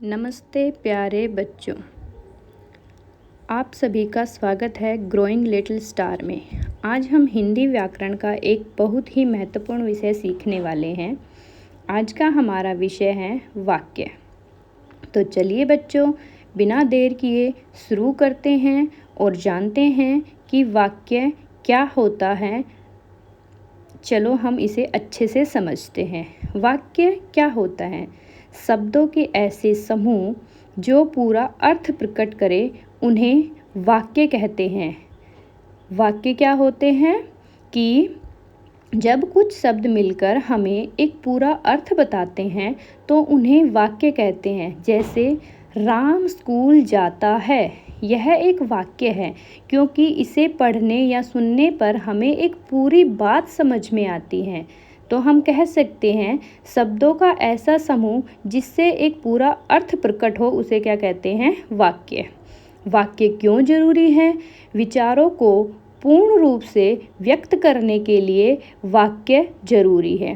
नमस्ते प्यारे बच्चों, आप सभी का स्वागत है ग्रोइंग लिटिल स्टार में। आज हम हिंदी व्याकरण का एक बहुत ही महत्वपूर्ण विषय सीखने वाले हैं। आज का हमारा विषय है वाक्य। तो चलिए बच्चों, बिना देर किए शुरू करते हैं और जानते हैं कि वाक्य क्या होता है। चलो हम इसे अच्छे से समझते हैं। वाक्य क्या होता है? शब्दों के ऐसे समूह जो पूरा अर्थ प्रकट करे उन्हें वाक्य कहते हैं। वाक्य क्या होते हैं कि जब कुछ शब्द मिलकर हमें एक पूरा अर्थ बताते हैं तो उन्हें वाक्य कहते हैं। जैसे राम स्कूल जाता है, यह एक वाक्य है क्योंकि इसे पढ़ने या सुनने पर हमें एक पूरी बात समझ में आती है। तो हम कह सकते हैं शब्दों का ऐसा समूह जिससे एक पूरा अर्थ प्रकट हो उसे क्या कहते हैं? वाक्य। वाक्य क्यों जरूरी है? विचारों को पूर्ण रूप से व्यक्त करने के लिए वाक्य जरूरी है।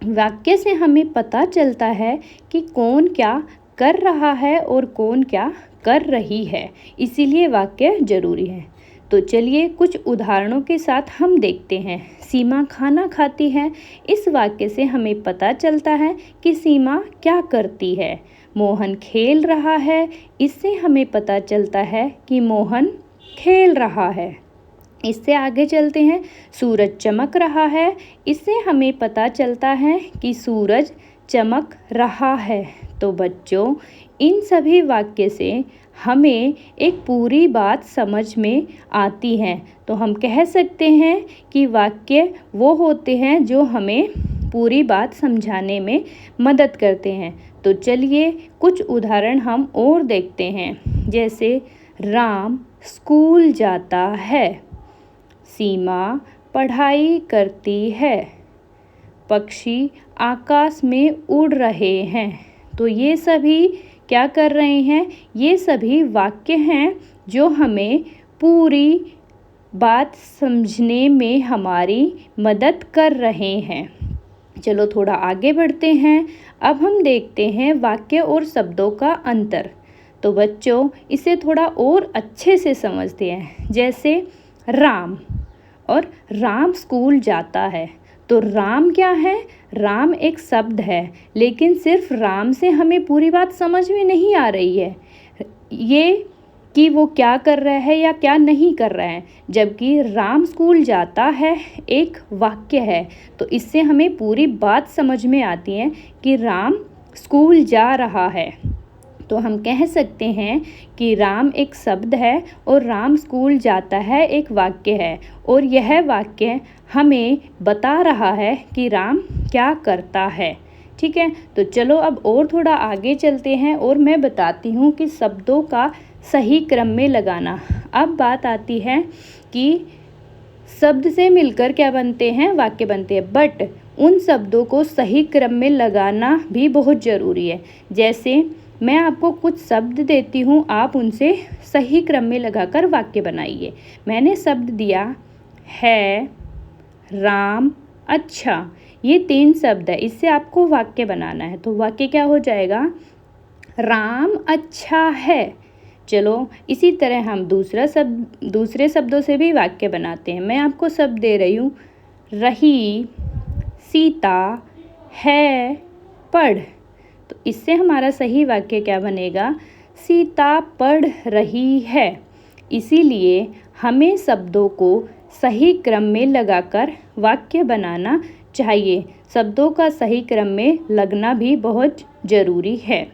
वाक्य से हमें पता चलता है कि कौन क्या कर रहा है और कौन क्या कर रही है, इसीलिए वाक्य जरूरी है। तो चलिए कुछ उदाहरणों के साथ हम देखते हैं। सीमा खाना खाती है, इस वाक्य से हमें पता चलता है कि सीमा क्या करती है। मोहन खेल रहा है, इससे हमें पता चलता है कि मोहन खेल रहा है। इससे आगे चलते हैं। सूरज चमक रहा है, इससे हमें पता चलता है कि सूरज चमक रहा है। तो बच्चों, इन सभी वाक्य से हमें एक पूरी बात समझ में आती है। तो हम कह सकते हैं कि वाक्य वो होते हैं जो हमें पूरी बात समझाने में मदद करते हैं। तो चलिए कुछ उदाहरण हम और देखते हैं। जैसे राम स्कूल जाता है, सीमा पढ़ाई करती है, पक्षी आकाश में उड़ रहे हैं। तो ये सभी क्या कर रहे हैं? ये सभी वाक्य हैं जो हमें पूरी बात समझने में हमारी मदद कर रहे हैं। चलो थोड़ा आगे बढ़ते हैं। अब हम देखते हैं वाक्य और शब्दों का अंतर। तो बच्चों, इसे थोड़ा और अच्छे से समझते हैं। जैसे राम और राम स्कूल जाता है। तो राम क्या है? राम एक शब्द है, लेकिन सिर्फ राम से हमें पूरी बात समझ में नहीं आ रही है ये कि वो क्या कर रहा है या क्या नहीं कर रहा है। जबकि राम स्कूल जाता है एक वाक्य है, तो इससे हमें पूरी बात समझ में आती है कि राम स्कूल जा रहा है। तो हम कह सकते हैं कि राम एक शब्द है और राम स्कूल जाता है एक वाक्य है, और यह वाक्य हमें बता रहा है कि राम क्या करता है। ठीक है, तो चलो अब और थोड़ा आगे चलते हैं और मैं बताती हूँ कि शब्दों का सही क्रम में लगाना। अब बात आती है कि शब्द से मिलकर क्या बनते हैं? वाक्य बनते हैं, बट उन शब्दों को सही क्रम में लगाना भी बहुत ज़रूरी है। जैसे मैं आपको कुछ शब्द देती हूँ, आप उनसे सही क्रम में लगाकर वाक्य बनाइए। मैंने शब्द दिया है, राम, अच्छा। ये 3 शब्द है, इससे आपको वाक्य बनाना है। तो वाक्य क्या हो जाएगा? राम अच्छा है। चलो इसी तरह हम दूसरे शब्दों से भी वाक्य बनाते हैं। मैं आपको शब्द दे रही हूँ, रही, सीता, है, पढ़। तो इससे हमारा सही वाक्य क्या बनेगा? सीता पढ़ रही है। इसीलिए हमें शब्दों को सही क्रम में लगाकर वाक्य बनाना चाहिए। शब्दों का सही क्रम में लगना भी बहुत ज़रूरी है।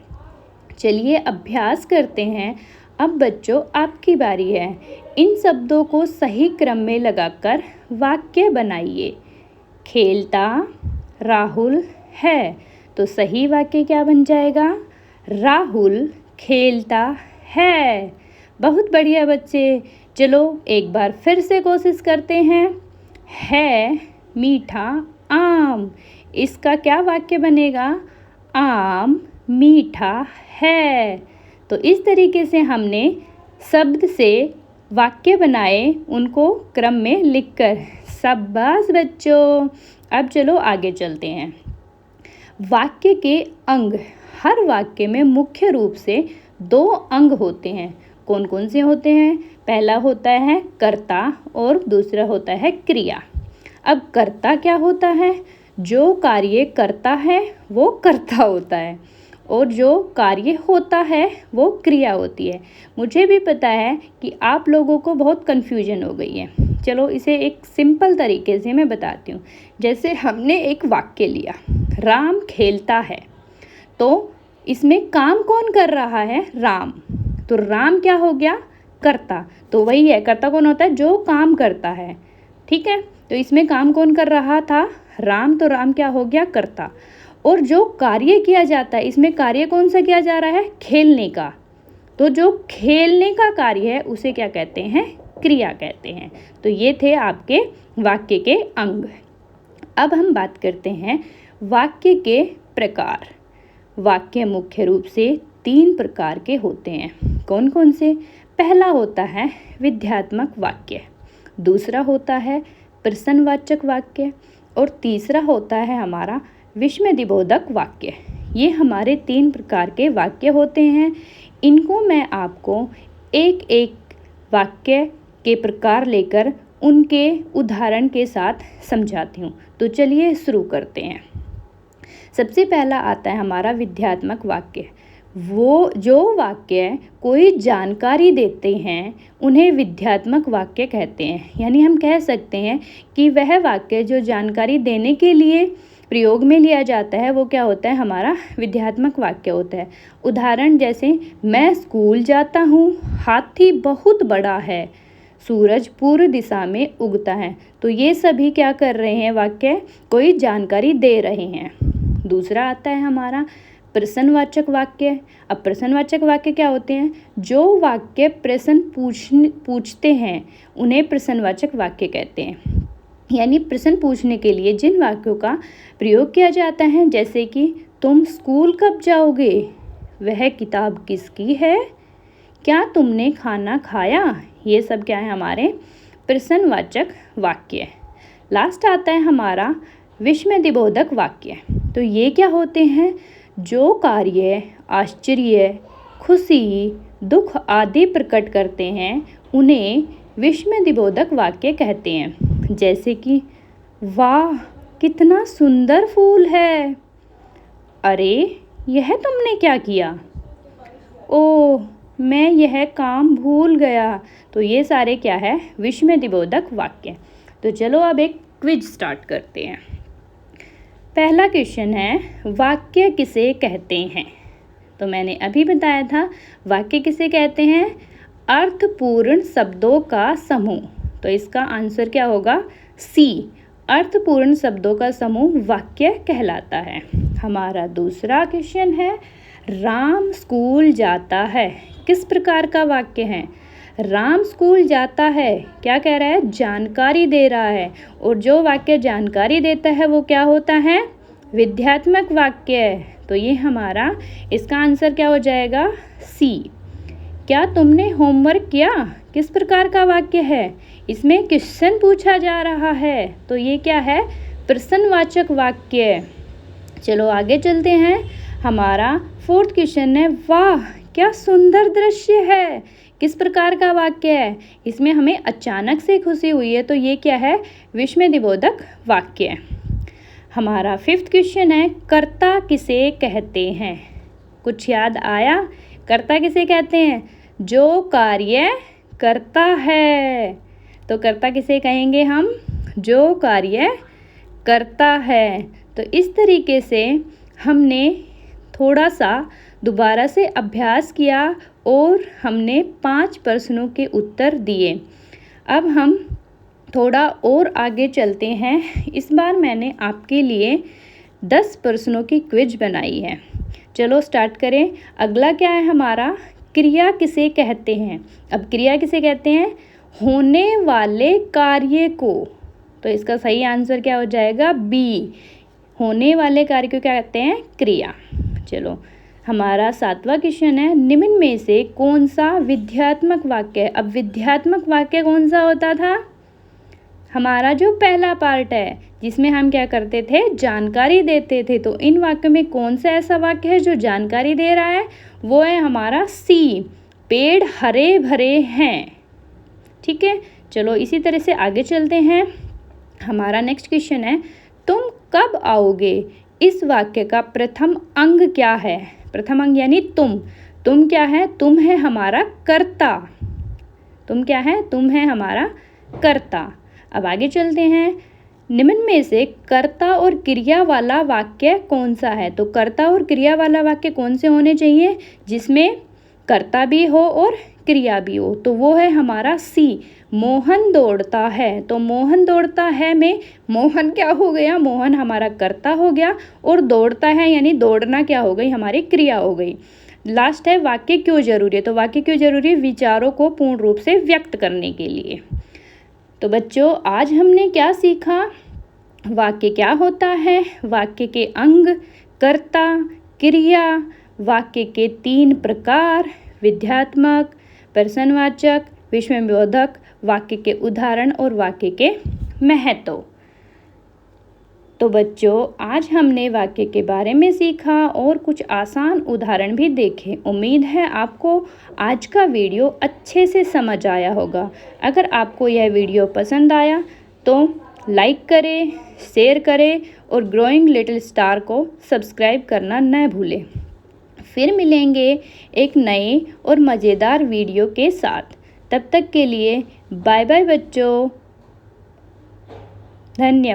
चलिए अभ्यास करते हैं। अब बच्चों, आपकी बारी है। इन शब्दों को सही क्रम में लगाकर वाक्य बनाइए। खेलता राहुल है। तो सही वाक्य क्या बन जाएगा? राहुल खेलता है। बहुत बढ़िया बच्चे। चलो एक बार फिर से कोशिश करते हैं। है मीठा आम, इसका क्या वाक्य बनेगा? आम मीठा है। तो इस तरीके से हमने शब्द से वाक्य बनाए, उनको क्रम में लिखकर। शाबाश बच्चों। अब चलो आगे चलते हैं। वाक्य के अंग हर वाक्य में मुख्य रूप से 2 अंग होते हैं। कौन कौन से होते हैं? पहला होता है कर्ता और दूसरा होता है क्रिया। अब कर्ता क्या होता है? जो कार्य करता है वो कर्ता होता है और जो कार्य होता है वो क्रिया होती है। मुझे भी पता है कि आप लोगों को बहुत कन्फ्यूजन हो गई है। चलो इसे एक सिंपल तरीके से मैं बताती हूँ। जैसे हमने एक वाक्य लिया, राम खेलता है, तो इसमें काम कौन कर रहा है? राम। तो राम क्या हो गया? कर्ता। तो वही है, कर्ता कौन होता है? जो काम करता है। ठीक है, तो इसमें काम कौन कर रहा था? राम। तो राम क्या हो गया? कर्ता। और जो कार्य किया जाता है, इसमें कार्य कौन सा किया जा रहा है? खेलने का। तो जो खेलने का कार्य है उसे क्या कहते हैं? क्रिया कहते हैं। तो ये थे आपके वाक्य के अंग। अब हम बात करते हैं वाक्य के प्रकार। वाक्य मुख्य रूप से 3 प्रकार के होते हैं। कौन कौन से? पहला होता है विध्यात्मक वाक्य, दूसरा होता है प्रश्नवाचक वाक्य और तीसरा होता है हमारा विस्मयदिबोधक वाक्य। ये हमारे 3 प्रकार के वाक्य होते हैं। इनको मैं आपको एक एक वाक्य के प्रकार लेकर उनके उदाहरण के साथ समझाती हूँ। तो चलिए शुरू करते हैं। सबसे पहला आता है हमारा विध्यात्मक वाक्य। वो जो वाक्य कोई जानकारी देते हैं उन्हें विध्यात्मक वाक्य कहते हैं। यानी हम कह सकते हैं कि वह वाक्य जो जानकारी देने के लिए प्रयोग में लिया जाता है वो क्या होता है? हमारा विध्यात्मक वाक्य होता है। उदाहरण जैसे, मैं स्कूल जाता हूँ, हाथी बहुत बड़ा है, सूरज पूर्व दिशा में उगता है। तो ये सभी क्या कर रहे हैं? वाक्य कोई जानकारी दे रहे हैं। दूसरा आता है हमारा प्रश्नवाचक वाक्य। अब प्रश्नवाचक वाक्य क्या होते हैं? जो वाक्य प्रश्न पूछते हैं उन्हें प्रश्नवाचक वाक्य कहते हैं। यानी प्रश्न पूछने के लिए जिन वाक्यों का प्रयोग किया जाता है, जैसे कि तुम स्कूल कब जाओगे, वह किताब किसकी है, क्या तुमने खाना खाया, ये सब क्या है? हमारे प्रश्नवाचक वाक्य। लास्ट आता है हमारा विस्मयदिबोधक वाक्य। तो ये क्या होते हैं? जो कार्य आश्चर्य, खुशी, दुख आदि प्रकट करते हैं उन्हें विस्मयदिबोधक वाक्य कहते हैं। जैसे कि वाह कितना सुंदर फूल है, अरे यह तुमने क्या किया, ओह मैं यह काम भूल गया। तो ये सारे क्या है? विस्मयदिबोधक वाक्य। तो चलो अब एक क्विज स्टार्ट करते हैं। पहला क्वेश्चन है, वाक्य किसे कहते हैं? तो मैंने अभी बताया था वाक्य किसे कहते हैं? अर्थपूर्ण शब्दों का समूह। तो इसका आंसर क्या होगा? सी। अर्थपूर्ण शब्दों का समूह वाक्य कहलाता है। हमारा दूसरा क्वेश्चन है, राम स्कूल जाता है, किस प्रकार का वाक्य है? राम स्कूल जाता है क्या कह रहा है? जानकारी दे रहा है। और जो वाक्य जानकारी देता है वो क्या होता है? विध्यात्मक वाक्य। तो ये हमारा इसका आंसर क्या हो जाएगा? सी। क्या तुमने होमवर्क किया, किस प्रकार का वाक्य है? इसमें क्वेश्चन पूछा जा रहा है, तो ये क्या है? प्रश्नवाचक वाक्य। चलो आगे चलते हैं। हमारा 4th क्वेश्चन है, वाह क्या सुंदर दृश्य है, किस प्रकार का वाक्य है? इसमें हमें अचानक से खुशी हुई है, तो ये क्या है? विस्मयदिबोधक वाक्य। हमारा 5th क्वेश्चन है, कर्ता किसे कहते हैं? कुछ याद आया? कर्ता किसे कहते हैं? जो कार्य करता है। तो कर्ता किसे कहेंगे हम? जो कार्य करता है। तो इस तरीके से हमने थोड़ा सा दोबारा से अभ्यास किया और हमने 5 प्रश्नों के उत्तर दिए। अब हम थोड़ा और आगे चलते हैं। इस बार मैंने आपके लिए 10 प्रश्नों की क्विज बनाई है। चलो स्टार्ट करें। अगला क्या है हमारा? क्रिया किसे कहते हैं? अब क्रिया किसे कहते हैं? होने वाले कार्य को। तो इसका सही आंसर क्या हो जाएगा? बी। होने वाले कार्य को क्या कहते हैं? क्रिया। चलो हमारा 7वां क्वेश्चन है, निम्न में से कौन सा विध्यात्मक वाक्य है? अब विध्यात्मक वाक्य कौन सा होता था? हमारा जो पहला पार्ट है जिसमें हम क्या करते थे, जानकारी देते थे। तो इन वाक्य में कौन सा ऐसा वाक्य है जो जानकारी दे रहा है? वो है हमारा सी, पेड़ हरे भरे हैं। ठीक है, चलो इसी तरह से आगे चलते हैं। हमारा नेक्स्ट क्वेश्चन है, तुम कब आओगे? इस वाक्य का प्रथम अंग क्या है? प्रथम अंग यानी तुम क्या है? तुम है हमारा कर्ता। तुम क्या है? तुम है हमारा कर्ता। अब आगे चलते हैं। निम्न में से कर्ता और क्रिया वाला वाक्य कौन सा है? तो कर्ता और क्रिया वाला वाक्य कौन से होने चाहिए? जिसमें कर्ता भी हो और क्रिया भी हो। तो वो है हमारा सी, मोहन दौड़ता है। तो मोहन दौड़ता है में मोहन क्या हो गया? मोहन हमारा कर्ता हो गया और दौड़ता है यानी दौड़ना क्या हो गई? हमारी क्रिया हो गई। लास्ट है वाक्य क्यों जरूरी है? तो वाक्य क्यों जरूरी है? विचारों को पूर्ण रूप से व्यक्त करने के लिए। तो बच्चों आज हमने क्या सीखा? वाक्य क्या होता है, वाक्य के अंग, कर्ता, क्रिया, वाक्य के 3 प्रकार, विध्यात्मक, प्रश्नवाचक, विस्मयबोधक, वाक्य के उदाहरण और वाक्य के महत्व। तो बच्चों आज हमने वाक्य के बारे में सीखा और कुछ आसान उदाहरण भी देखे। उम्मीद है आपको आज का वीडियो अच्छे से समझ आया होगा। अगर आपको यह वीडियो पसंद आया तो लाइक करें, शेयर करें और ग्रोइंग लिटिल स्टार को सब्सक्राइब करना न भूलें। फिर मिलेंगे एक नए और मज़ेदार वीडियो के साथ। तब तक के लिए बाय बाय बच्चों, धन्यवाद।